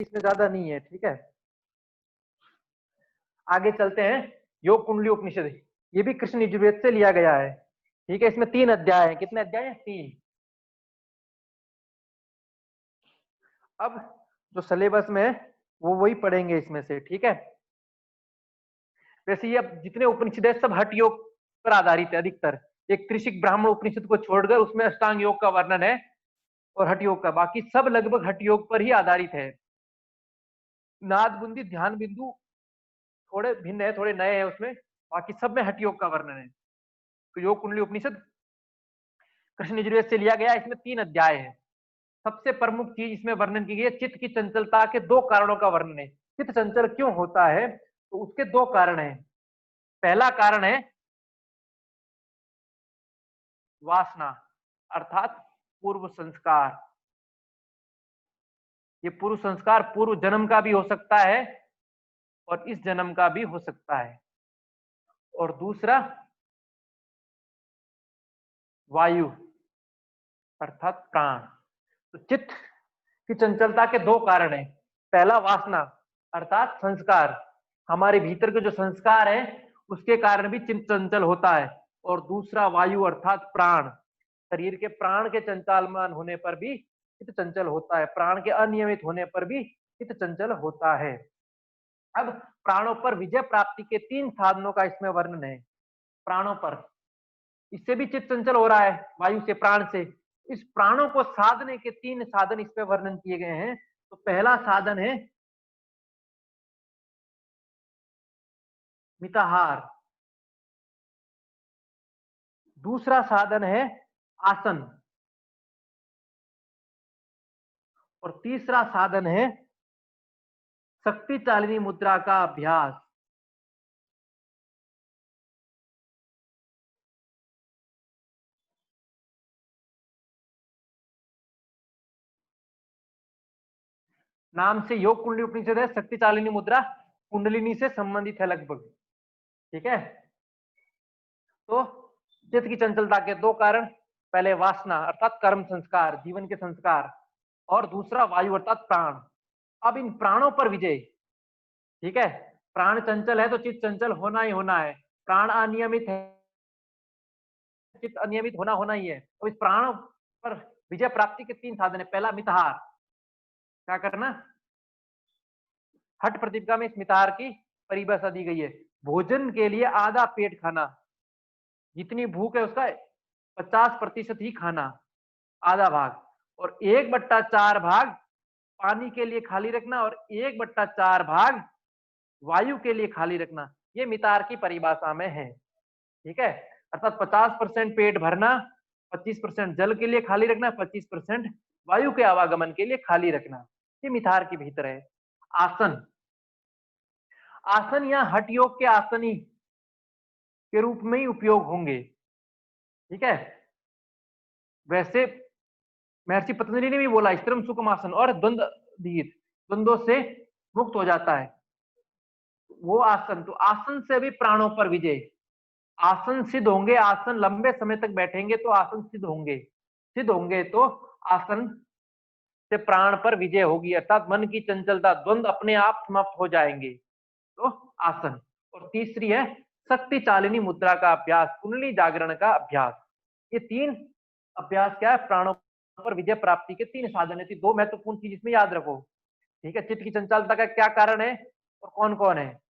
इसमें ज्यादा नहीं है, ठीक है। आगे चलते हैं, योग कुंडली उपनिषद, ये भी कृष्ण यजुर्वेद से लिया गया है, ठीक है। इसमें 3 अध्याय हैं। कितने अध्याय हैं? 3। अब जो सिलेबस में है वो वही पढ़ेंगे इसमें से, ठीक है। वैसे ये अब जितने उपनिषद है सब हठ योग पर आधारित है अधिकतर। एक त्रिशिक ब्राह्मण उपनिषद को छोड़कर उसमें अष्टांग योग का वर्णन है और हठ योग का, बाकी सब लगभग हठ योग पर ही आधारित है। नाद बुंदी ध्यान बिंदु थोड़े भिन्न है, थोड़े नए हैं उसमें, बाकी सब में हठ योग का वर्णन है। तो योग कुंडली उपनिषद कृष्ण यजुर्वेद से लिया गया, इसमें 3 अध्याय है। सबसे प्रमुख चीज इसमें वर्णन की गई है चित्त की चंचलता के 2 कारणों का वर्णन है। चित्त चंचल क्यों होता है, तो उसके 2 कारण हैं। पहला कारण है वासना, अर्थात पूर्व संस्कार। ये पूर्व संस्कार पूर्व जन्म का भी हो सकता है और इस जन्म का भी हो सकता है। और दूसरा वायु, अर्थात प्राण। तो चित्त की चंचलता के 2 कारण हैं। पहला वासना, अर्थात संस्कार, हमारे भीतर के जो संस्कार है उसके कारण भी चित्त चंचल होता है। और दूसरा वायु, अर्थात प्राण, शरीर के प्राण के चंचलमान होने पर भी चित्त चंचल होता है, प्राण के अनियमित होने पर भी चित्त चंचल होता है। अब प्राणों पर विजय प्राप्ति के 3 साधनों का इसमें वर्णन है। प्राणों पर, इससे भी चित्त चंचल हो रहा है, वायु से, प्राण से। इस प्राणों को साधने के 3 साधन इसमें वर्णन किए गए हैं। तो पहला साधन है मिताहार, दूसरा साधन है आसन, और तीसरा साधन है शक्ति चालिनी मुद्रा का अभ्यास। नाम से योग कुंडली उपनिषद है, शक्ति चालिनी मुद्रा कुंडलिनी से संबंधित है लगभग, ठीक है। तो चित्त की चंचलता के 2 कारण, पहले वासना अर्थात कर्म संस्कार, जीवन के संस्कार, और दूसरा वायु अर्थात प्राण। अब इन प्राणों पर विजय, ठीक है। प्राण चंचल है तो चित्त चंचल होना ही होना है। प्राण अनियमित है, चित्त अनियमित होना होना ही है। तो इस प्राण पर विजय प्राप्ति के 3 साधन है। पहला मिताहार, क्या करना? हठ प्रतिपदा में इस मिताहार की परिभाषा दी गई है। भोजन के लिए आधा पेट खाना, जितनी भूख है उसका 50% ही खाना, आधा भाग, और 1/4 भाग पानी के लिए खाली रखना, और 1/4 भाग वायु के लिए खाली रखना। ये मितार की परिभाषा में है, ठीक है। अर्थात 50% पेट भरना, 25% जल के लिए खाली रखना, 25% वायु के आवागमन के लिए खाली रखना। ये मितार के भीतर है। आसन, आसन या हठ योग के आसनी के रूप में ही उपयोग होंगे, ठीक है। वैसे महर्षि पतंजलि ने भी बोला स्त्रम सुखम आसन और द्वंद्व दीत, द्वंद्वों से मुक्त हो जाता है वो आसन। तो आसन से भी प्राणों पर विजय, आसन सिद्ध होंगे, आसन लंबे समय तक बैठेंगे तो आसन सिद्ध होंगे, सिद्ध होंगे तो आसन से प्राण पर विजय होगी, अर्थात मन की चंचलता, द्वंद्व अपने आप समाप्त हो जाएंगे, तो आसन। और तीसरी है शक्ति चालिनी मुद्रा का अभ्यास, कुंडली जागरण का अभ्यास। ये 3 अभ्यास क्या है? प्राणों पर विजय प्राप्ति के 3 साधन है। 2 महत्वपूर्ण चीज इसमें याद रखो, ठीक है। चित्त की चंचलता का क्या कारण है और कौन कौन है।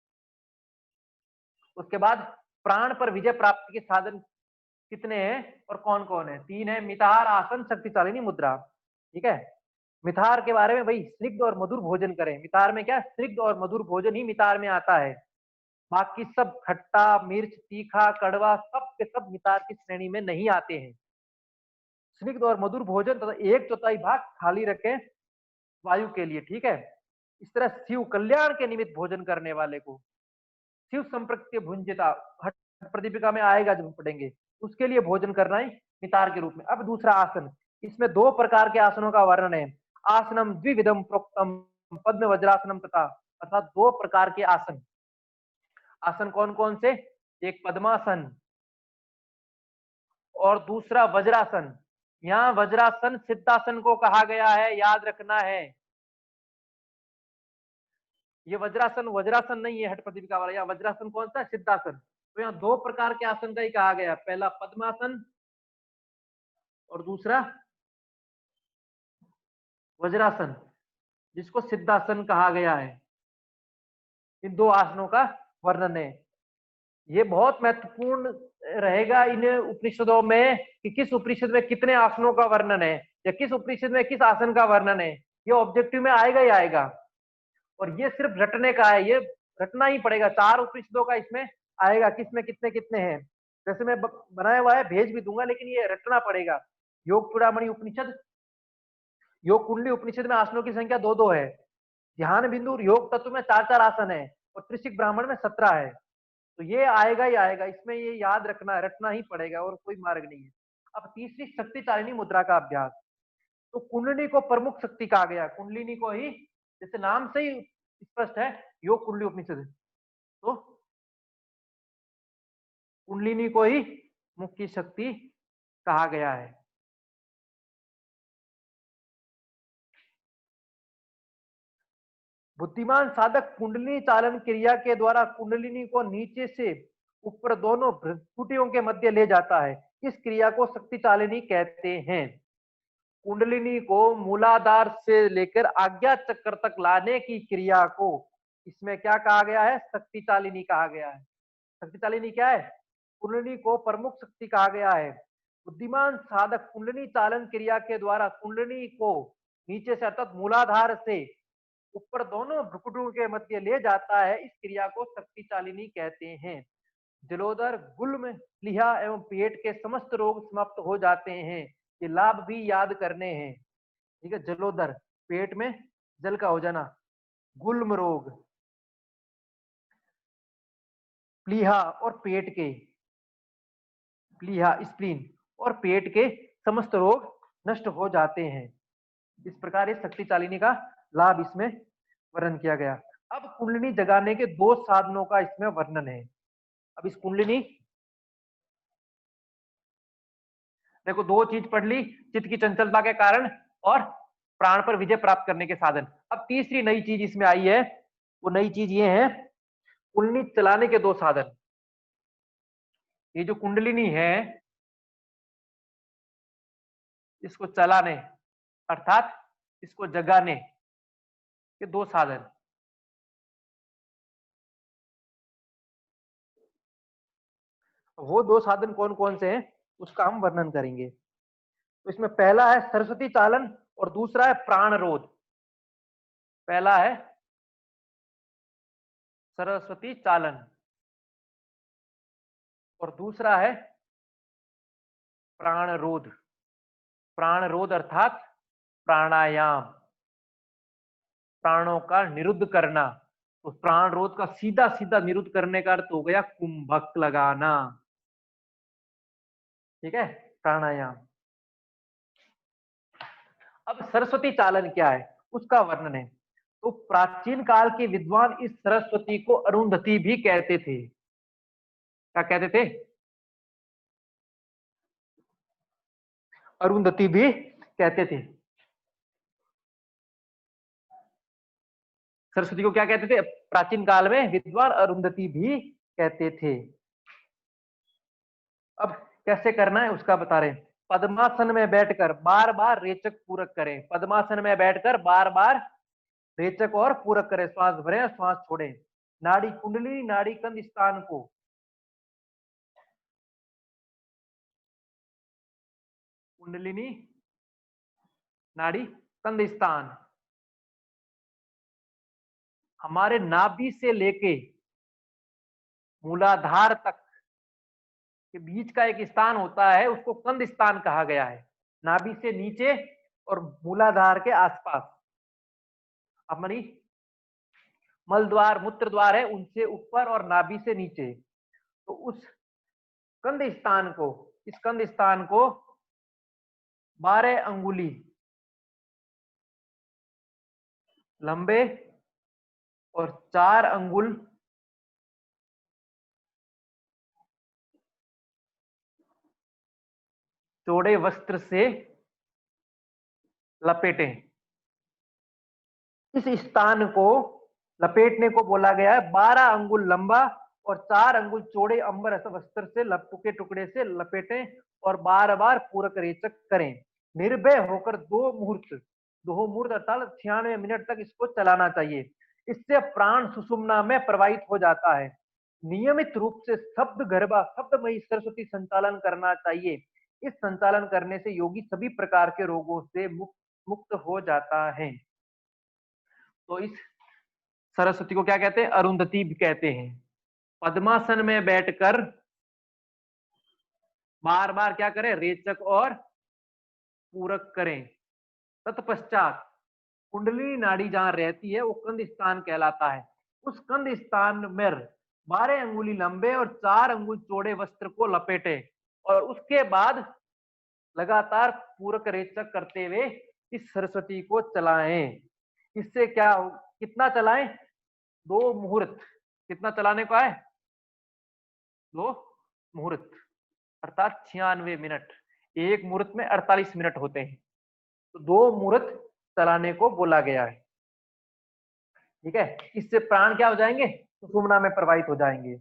उसके बाद प्राण पर विजय प्राप्ति के साधन कितने हैं और कौन कौन है? 3 है, मिताहार, आसन, शक्ति चालिनी मुद्रा, ठीक है। मिताहार के बारे में भाई, स्निग्ध और मधुर भोजन करें। मिताहार में क्या, स्निग्ध और मधुर भोजन ही मिताहार में आता है। बाकी सब खट्टा, मिर्च, तीखा, कड़वा, सब के सब मिताहार की श्रेणी में नहीं आते हैं। स्निग्ध और मधुर भोजन तथा 1/4 भाग खाली रखें वायु के लिए, ठीक है। इस तरह शिव कल्याण के निमित्त भोजन करने वाले को शिव संप्रत्य भुंजिता, हठ प्रदीपिका में आएगा जब हम पढ़ेंगे, उसके लिए भोजन करना है नितार के रूप में। अब दूसरा आसन, इसमें 2 प्रकार के आसनों का वर्णन है। आसनम द्विविधम प्रोक्तम पद्म वज्रासनम तथा, अर्थात 2 प्रकार के आसन। आसन कौन कौन से? एक पद्मासन और दूसरा वज्रासन। यहाँ वज्रासन सिद्धासन को कहा गया है, याद रखना है। ये वज्रासन वज्रासन नहीं है हठ प्रदीपिका वाला, यहाँ वज्रासन कौन सा है? सिद्धासन। तो यहाँ दो प्रकार के आसन का ही कहा गया, पहला पद्मासन और दूसरा वज्रासन, जिसको सिद्धासन कहा गया है। इन दो आसनों का वर्णन है। ये बहुत महत्वपूर्ण रहेगा इन उपनिषदों में कि किस उपनिषद में कितने आसनों का वर्णन है या किस उपनिषद में किस आसन का वर्णन है। ये ऑब्जेक्टिव में आएगा ही आएगा, और ये सिर्फ रटने का है, ये रटना ही पड़ेगा। 4 उपनिषदों का इसमें आएगा, किसमें कितने कितने हैं। जैसे मैं बनाया हुआ है भेज भी दूंगा, लेकिन ये रटना पड़ेगा। योग चूड़ामणि उपनिषद, योग कुंडली उपनिषद में आसनों की संख्या 2-2 है। ध्यान बिंदु योग तत्व में 4-4 आसन है, और त्रिशिक ब्राह्मण में 17 है। तो ये आएगा ही आएगा, इसमें ये याद रखना है, रटना ही पड़ेगा, और कोई मार्ग नहीं है। अब तीसरी शक्ति चालिनी मुद्रा का अभ्यास। तो कुंडली को प्रमुख शक्ति कहा गया, कुंडलिनी को ही, जैसे नाम से ही स्पष्ट है, योग कुंडली उपनिषद, तो कुंडलिनी को ही मुख्य शक्ति कहा गया है। बुद्धिमान साधक कुंडलिनी चालन क्रिया के द्वारा कुंडलिनी को नीचे से ऊपर दोनों भ्रुकुटियों के मध्य ले जाता है। इस क्रिया को शक्ति चालिनी कहते हैं। कुंडलिनी को मूलाधार से लेकर आज्ञा चक्र तक लाने की क्रिया को इसमें क्या कहा गया है? शक्ति चालिनी कहा गया है। शक्ति चालिनी क्या है? कुंडलिनी को प्रमुख शक्ति कहा गया है। बुद्धिमान साधक कुंडलिनी चालन क्रिया के द्वारा कुंडलिनी को नीचे से अर्थात मूलाधार से ऊपर दोनों भ्रुकुटियों के मध्य ले जाता है। इस क्रिया को शक्ति चालिनी कहते हैं। जलोदर, गुल्म, प्लीहा एवं पेट के समस्त रोग समाप्त हो जाते हैं। ये लाभ भी याद करने हैं, ठीक है। जलोदर, पेट में जल का हो जाना। गुल्म रोग, प्लीहा और पेट के, प्लीहा स्प्लीन और पेट के समस्त रोग नष्ट हो जाते हैं। इस प्रकार इस शक्ति चालिनी का लाभ इसमें वर्णन किया गया। अब कुंडलिनी जगाने के 2 साधनों का इसमें वर्णन है। अब इस कुंडलिनी, देखो 2 चीज पढ़ ली, चित्त की चंचलता के कारण और प्राण पर विजय प्राप्त करने के साधन। अब तीसरी नई चीज इसमें आई है, वो नई चीज ये है कुंडलिनी चलाने के 2 साधन। ये जो कुंडलिनी है इसको चलाने अर्थात इसको जगाने के 2 साधन। वो 2 साधन कौन कौन से हैं उसका हम वर्णन करेंगे। तो इसमें पहला है सरस्वती चालन और दूसरा है प्राणरोध। पहला है सरस्वती चालन और दूसरा है प्राणरोध। प्राणरोध अर्थात प्राणायाम, प्राणों का निरुद्ध करना। तो प्राणरोध का सीधा सीधा निरुद्ध करने का अर्थ हो गया कुंभक लगाना, ठीक है, प्राणायाम। अब सरस्वती चालन क्या है उसका वर्णन है। तो प्राचीन काल के विद्वान इस सरस्वती को अरुंधति भी कहते थे। क्या कहते थे? अरुंधति भी कहते थे। सरस्वती को क्या कहते थे प्राचीन काल में? विद्वान अरुंधति भी कहते थे। अब कैसे करना है उसका बता रहे। पद्मासन में बैठकर बार बार रेचक पूरक करें। पद्मासन में बैठकर बार बार रेचक और पूरक करें। श्वास भरें, श्वास छोड़ें। नाड़ी कुंडली, नाड़ी कंद स्थान को, कुंडलिनी नाड़ी कंद स्थान हमारे नाभि से लेके मूलाधार तक के बीच का एक स्थान होता है, उसको कंद स्थान कहा गया है। नाभि से नीचे और मूलाधार के आसपास हमारी मल द्वार, मूत्र द्वार है, उनसे ऊपर और नाभि से नीचे। तो उस कंद स्थान को, इस कंद स्थान को 12 अंगुली लंबे और 4 अंगुल चौड़े वस्त्र से लपेटें। इस स्थान को लपेटने को बोला गया है। 12 अंगुल लंबा और 4 अंगुल चौड़े अंबर वस्त्र से के टुकड़े से लपेटें और बार बार पूरक रेचक करें। निर्भय होकर 2 मुहूर्त अर्थात 96 मिनट तक इसको चलाना चाहिए। इससे प्राण सुषुम्ना में प्रवाहित हो जाता है। नियमित रूप से शब्द गरबा शब्दमयी सरस्वती संचालन करना चाहिए। इस संचालन करने से योगी सभी प्रकार के रोगों से मुक्त हो जाता है। तो इस सरस्वती को क्या कहते हैं? अरुंधति भी कहते हैं। पद्मासन में बैठकर बार बार क्या करें? रेचक और पूरक करें। तत्पश्चात कुंडली नाड़ी जहां रहती है वो कंध स्थान कहलाता है। उस कंध स्थान में 12 अंगुली लंबे और 4 अंगुल चौड़े वस्त्र को लपेटे और उसके बाद लगातार पूरक रेचक करते हुए इस सरस्वती को चलाएं। इससे क्या हो, कितना चलाएं? 2 मुहूर्त। कितना चलाने को है? 2 मुहूर्त अर्थात 96 मिनट। एक मुहूर्त में 48 मिनट होते हैं, तो 2 मुहूर्त चलाने को बोला गया है। ठीक है, इससे प्राण क्या हो जाएंगे? सुषुम्ना में प्रवाहित हो जाएंगे।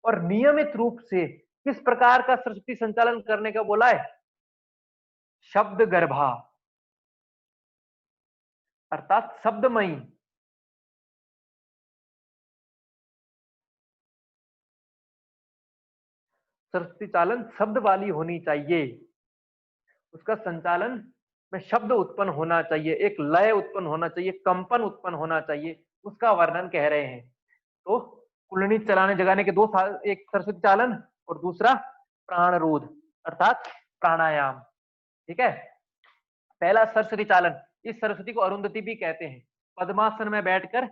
और नियमित रूप से किस प्रकार का सरस्वती संचालन करने का बोला है? शब्द गर्भा अर्थात शब्दमयी सरस्वती चालन शब्द वाली होनी चाहिए। उसका संचालन में शब्द उत्पन्न होना चाहिए, एक लय उत्पन्न होना चाहिए, कंपन उत्पन्न होना चाहिए, उसका वर्णन कह रहे हैं। तो कुंडली चलाने जगाने के 2 साल, एक सरस्वती चालन और दूसरा प्राणरोध अर्थात प्राणायाम। ठीक है, पहला सरस्वती चालन। इस सरस्वती को अरुंधति भी कहते हैं। पद्मासन में बैठकर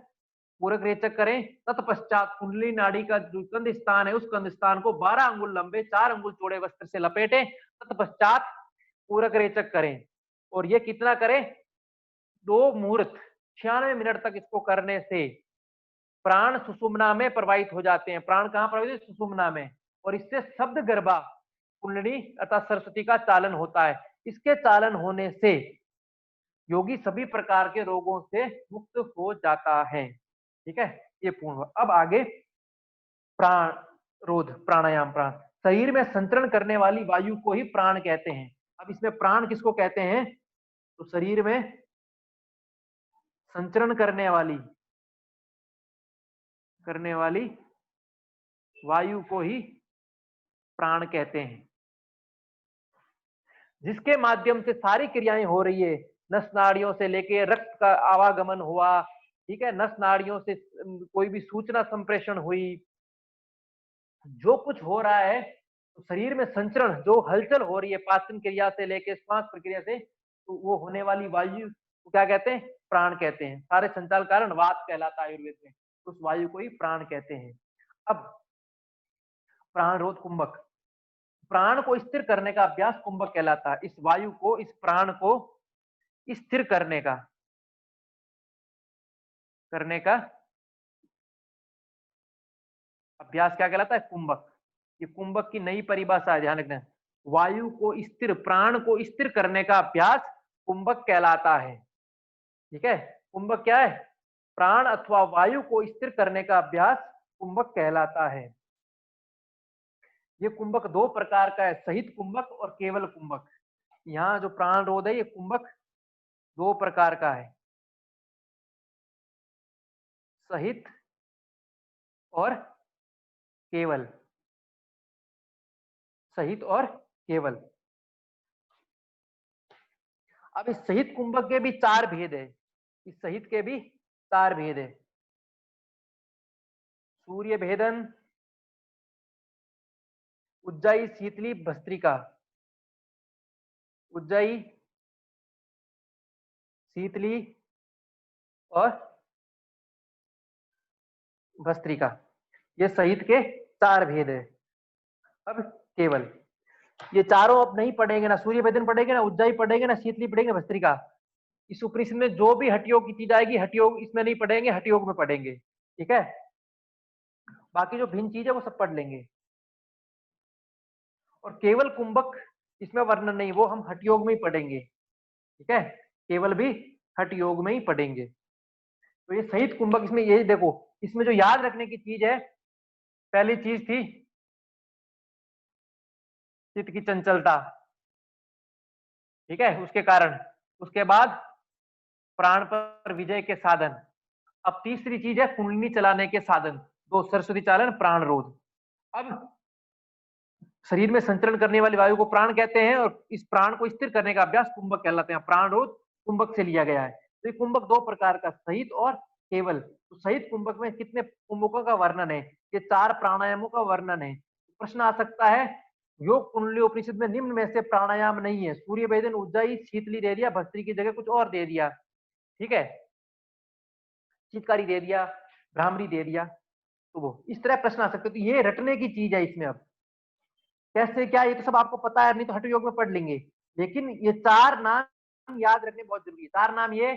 पूरक रेचक करें। तत्पश्चात कुंडली नाड़ी का जो कंध स्थान है उस कंध स्थान को 12 अंगुल लंबे 4 अंगुल चौड़े वस्त्र से लपेटें। तत्पश्चात पूरक रेचक करें और ये कितना करें? 2 मुहूर्त 96 मिनट तक इसको करने से प्राण सुषुम्ना में प्रवाहित हो जाते हैं। प्राण कहां प्रवाहित? सुषुम्ना में। और इससे शब्द गर्भा कुंडली अर्थात सरस्वती का चालन होता है। इसके चालन होने से योगी सभी प्रकार के रोगों से मुक्त हो जाता है। ठीक है, ये पूर्ण हुआ। अब आगे प्राण रोध प्राणायाम। प्राण शरीर में संचरण करने वाली वायु को ही प्राण कहते हैं। अब इसमें प्राण किसको कहते हैं? तो शरीर में संचरण करने वाली वायु को ही प्राण कहते हैं, जिसके माध्यम से सारी क्रियाएं हो रही है। नस नाड़ियों से लेके रक्त का आवागमन हुआ, ठीक है, नस नाड़ियों से कोई भी सूचना संप्रेषण हुई, जो कुछ हो रहा है तो शरीर में संचरण जो हलचल हो रही है पाचन क्रिया से लेके श्वास प्रक्रिया से, तो वो होने वाली वायु को क्या कहते हैं? प्राण कहते हैं। सारे संचालन कारण वात कहलाता है आयुर्वेद में, उस वायु को ही प्राण कहते हैं। अब प्राणरोध कुंभक, प्राण को स्थिर करने का अभ्यास कुंभक कहलाता है। इस वायु को, इस प्राण को स्थिर करने का अभ्यास क्या कहलाता है? कुंभक। ये कुंभक की नई परिभाषा है, ध्यान रखना। वायु को स्थिर, प्राण को स्थिर करने का अभ्यास कुंभक कहलाता है। ठीक है, कुंभक क्या है? प्राण अथवा वायु को स्थिर करने का अभ्यास कुंभक कहलाता है। ये कुंभक 2 प्रकार का है, सहित कुंभक और केवल कुंभक। यहाँ जो प्राण रोध है ये कुंभक 2 प्रकार का है, सहित और केवल। सहित और केवल। अब इस सहित कुंभक के भी 4 भेद है। इस सहित के भी 4 भेद है। सूर्य भेदन, उज्जाई, शीतली, भस्त्रिका। उज्जाई, शीतली और भस्त्रिका, ये सहित के 4 भेद है। अब केवल, ये चारों अब नहीं पढ़ेंगे ना, सूर्य भेदन पढ़ेंगे ना, उज्जाई पढ़ेंगे ना, शीतली पढ़ेंगे, भस्त्रिका। इस उपनिषद में जो भी हठयोग की चीज आएगी, हठयोग इसमें नहीं पढ़ेंगे, हठयोग में पढ़ेंगे। ठीक है, बाकी जो भिन्न चीज है वो सब पढ़ लेंगे। और केवल कुंभक इसमें वर्णन नहीं, वो हम हठयोग में ही पढ़ेंगे। ठीक है, केवल भी हठयोग में ही पढ़ेंगे। तो ये सहित कुंभक, इसमें ये देखो, इसमें जो याद रखने की चीज है, पहली चीज थी चित्त की चंचलता, ठीक है, उसके कारण। उसके बाद प्राण पर विजय के साधन। अब तीसरी चीज है कुंडली चलाने के साधन, दो सरस्वती चालन, प्राण रोध। अब शरीर में संचरण करने वाली वायु को प्राण कहते हैं, और इस प्राण को स्थिर करने का अभ्यास कुंभक कहलाते हैं। प्राण रोध कुंभक से लिया गया है। तो ये कुंभक दो प्रकार का, सहित और केवल। तो सहित कुंभक में कितने कुंभकों का वर्णन है? ये 4 प्राणायामों का वर्णन है। प्रश्न आ सकता है, योग कुंडली उपनिषद में निम्न में से प्राणायाम नहीं है। सूर्य भेदन, उज्जाई, शीतली दे दिया, भस्त्री की जगह कुछ और दे दिया, ठीक है, शीतकारी दे दिया, भ्रामरी दे दिया। तो वो इस तरह प्रश्न आ सकते। तो ये रटने की चीज है इसमें। अब कैसे क्या, ये तो सब आपको पता है, नहीं तो हठ योग में पढ़ लेंगे। लेकिन ये 4 नाम याद रखने बहुत जरूरी है। 4 नाम ये,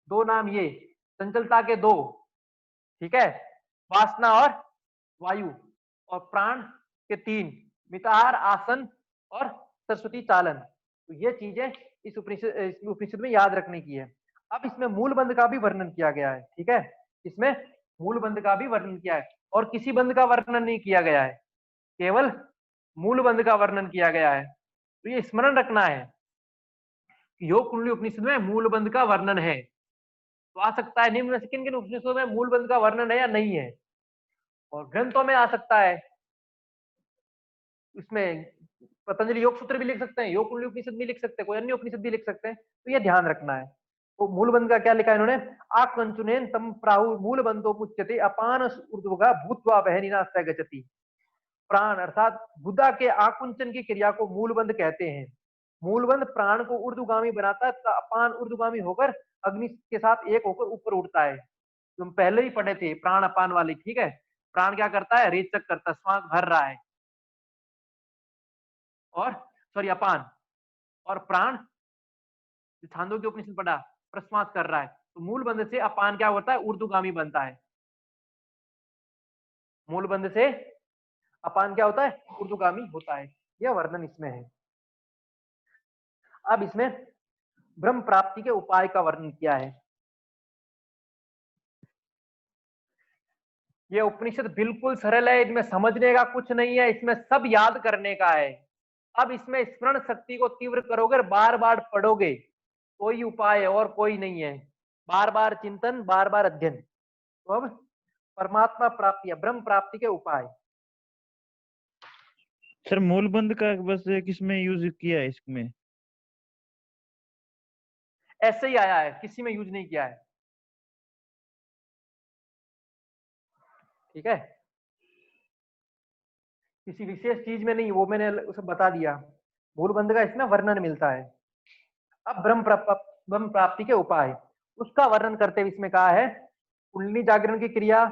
2 नाम ये, चंचलता के 2, ठीक है, वासना और वायु, और प्राण के 3, मिताहार, आसन और सरस्वती चालन। तो ये चीजें इस उपनिषद में याद रखने की है। अब इसमें मूल बंध का भी वर्णन किया गया है, ठीक है, इसमें मूल बंध का भी वर्णन किया है, और किसी बंध का वर्णन नहीं किया गया है, केवल मूल बंध का वर्णन किया गया है। तो ये स्मरण रखना है कि योग कुंडली उपनिषद में मूल बंध का वर्णन है। तो आ सकता है निम्न में से किन किन उपनिषदों में मूल बंध का वर्णन है या नहीं है, और ग्रंथों में आ सकता है। इसमें पतंजलि योग सूत्र भी लिख सकते हैं, योग कुंडली उपनिषद भी लिख सकते हैं, कोई अन्य उपनिषद भी लिख सकते हैं। तो ये ध्यान रखना है। तो मूल बंध का क्या लिखा है इन्होंने? आकंचुनेन तम प्राहु मूल बंधो मुच्यते अपान ऊर्ध्वगा भूत्वा बहनिना स गच्छति। प्राण अर्थात बुद्धा के आकुंचन की क्रिया को मूलबंध कहते हैं। मूलबंध प्राण को ऊर्ध्वगामी बनाता है, अपान ऊर्ध्वगामी होकर अग्नि के साथ एक होकर ऊपर उड़ता है। तुम पहले ही पढ़े थे प्राण अपान वाली, ठीक है। प्राण क्या करता है? रेचक करता है, श्वास भर रहा है, और सॉरी अपान, और प्राण छांदोग्य उपनिषद पढ़ा, प्रश्वास कर रहा है। तो मूल बंध से अपान क्या होता है? ऊर्ध्वगामी बनता है। मूल बंध से अपान क्या होता है? ऊर्ध्वगामी होता है। यह वर्णन इसमें है। अब इसमें ब्रह्म प्राप्ति के उपाय का वर्णन किया है। यह उपनिषद बिल्कुल सरल है, इसमें समझने का कुछ नहीं है, इसमें सब याद करने का है। अब इसमें स्मरण शक्ति को तीव्र करोगे, बार बार पढ़ोगे, कोई उपाय है और कोई नहीं है। बार बार चिंतन, बार बार अध्ययन। तो अब परमात्मा प्राप्ति या ब्रह्म प्राप्ति के उपाय। सर मूल बंध का बस किसमें यूज किया है इसमें? ऐसे ही आया है, किसी में यूज नहीं किया है, ठीक है, किसी विशेष चीज में नहीं, वो मैंने उसे बता दिया। मूल बंध का इसमें वर्णन मिलता है। अब ब्रह्म प्राप्ति के उपाय, उसका वर्णन करते हुए इसमें कहा है कुंडली जागरण की क्रिया,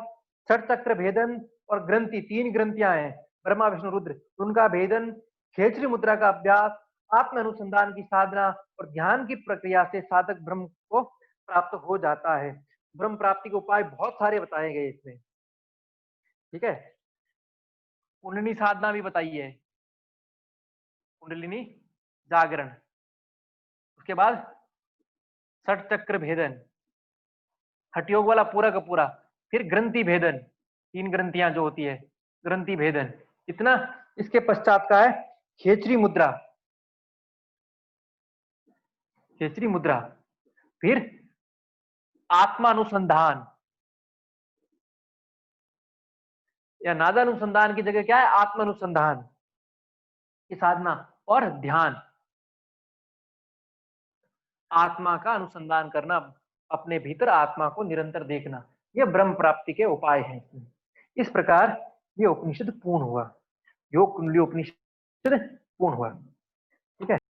छठ चक्र भेदन, और ग्रंथि, 3 ग्रंथियां हैं ब्रह्मा विष्णु रुद्र, उनका भेदन, खेचरी मुद्रा का अभ्यास, आत्म अनुसंधान की साधना और ध्यान की प्रक्रिया से साधक ब्रह्म को प्राप्त हो जाता है। ब्रह्म प्राप्ति के उपाय बहुत सारे बताए गए इसमें, ठीक है। कुंडलिनी साधना भी बताई है, कुंडलिनी जागरण, उसके बाद छठ चक्र भेदन, हठयोग वाला पूरा का पूरा, फिर ग्रंथि भेदन, 3 ग्रंथियां जो होती है, ग्रंथि भेदन, इतना। इसके पश्चात का है खेचरी मुद्रा, खेचरी मुद्रा, फिर आत्मानुसंधान, या नादानुसंधान की जगह क्या है? आत्मानुसंधान की साधना, और ध्यान, आत्मा का अनुसंधान करना, अपने भीतर आत्मा को निरंतर देखना। यह ब्रह्म प्राप्ति के उपाय हैं। इस प्रकार ये उपनिषद पूर्ण हुआ, योग कुंडली उपनिषद पूर्ण हुआ।